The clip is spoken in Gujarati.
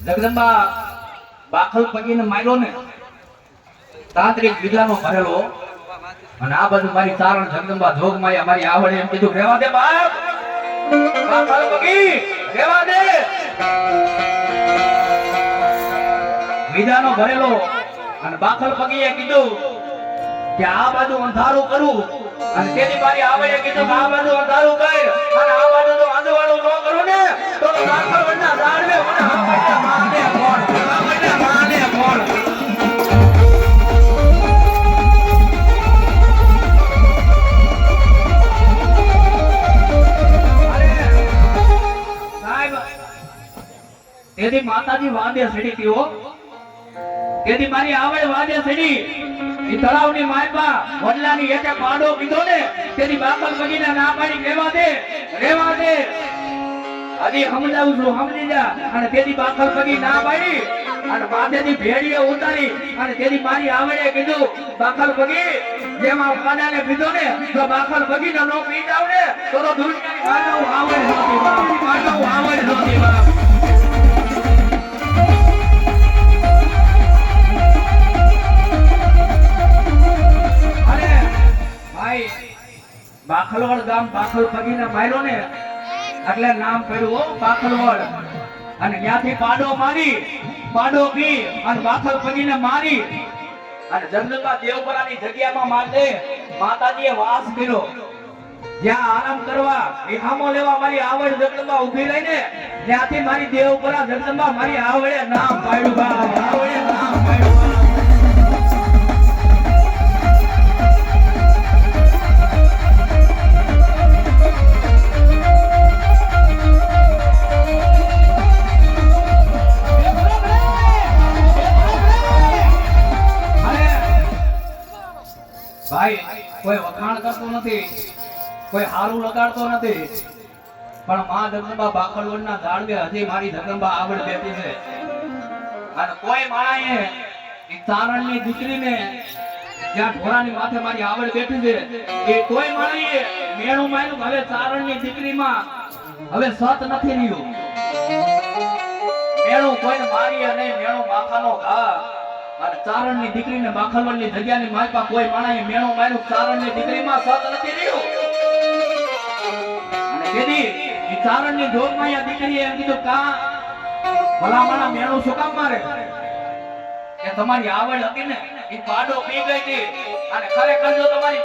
જગદંબા બાખલ પગીને માર્યો ને તાંત્રિક વિદ્યાનો ભરેલો અને આ બધું મારી ચારણ જગદંબા જોગમાયા મારી આવડે એમ કીધું રેવા દે બાપ બાખલ પગી રેવા દે વિદ્યાનો ભરેલો અને બાખલ પગીએ કીધું કે આ બાજુ અંધારું કરું અને તેની મારી આવડે કીધું કે આ બાજુ અંધારું કર અને આ બાજુ તો અંધવાળું ન કરું ને તો બાખલ વડના ઝાડવે મને આવડે માને કોણ આવડે માને કોણ તેથી માતાજી વાદે સડી ગયો તેથી મારી આવડ વાદે સડી ઈ તળાવની માયપા વડલાની એકે પાડો કીધો ને તેથી બાકલ પગીને ના પાડી રેવા દે હજી સમજાવું છું સમજી જા અને તેથી બાકલ પગી ના પાડી અને માથેથી ભેડીએ ઉતારી અને તેથી મારી આવડે કીધું બાકલ પગી જેમાં પાડાને પીધો ને તો બાકલ પગીને નો પી જાવ ને તો દુનિયાની પાડો આવડે નહોતી બાપ બાખલવડ ગામ બાખલ પગીને માર્યો ને એટલે નામ પડ્યું બાખલવડ અને ત્યાંથી પાડો પી અને બાખલ પગીને મારી અને જગદંબા દેવપરાની જગ્યામાં માતે માતાજીએ વાસ કર્યો જ્યાં આરામ કરવા વિહામો લેવા મારી આવડ જગદંબા ઊભી રહીને ત્યાંથી મારી દેવપરા જગદંબા મારી આવડે નામ પાડ્યું બાપ આવડે નામ પાડ્યું ભાઈ કોઈ વખાણ કરતો નથી કોઈ હારું લગાડતો નથી પણ માં જગદંબા બાખલવડના ઝાડવે હજી મારી જગદંબા આવડ બેઠી છે અને કોઈ માણાએ ઈ ચારણની દીકરીને જ્યાં ઢોરાની માથે મારી આવડ બેઠી છે એ કોઈ માણાએ મેણું માયનું હવે ચારણની દીકરીમાં હવે સત નથી રહ્યું મેણું કોઈને મારી અને મેણું માથાનો ઘા અને ચારણની દીકરીને બાખલવડની જગ્યાની માલપા કોઈ માણાએ મેણો માર્યું ચારણની દીકરીમાં સત નથી રહ્યું અને તેથી ઈ ચારણની જોગમાયા દીકરીએ એમ કીધું કા ભલા માણા મેણો શું કામ મારે કે તમારી આવડ હતી ને ઈ પાડો પી ગઈ હતી અને ખરેખર જો તમારી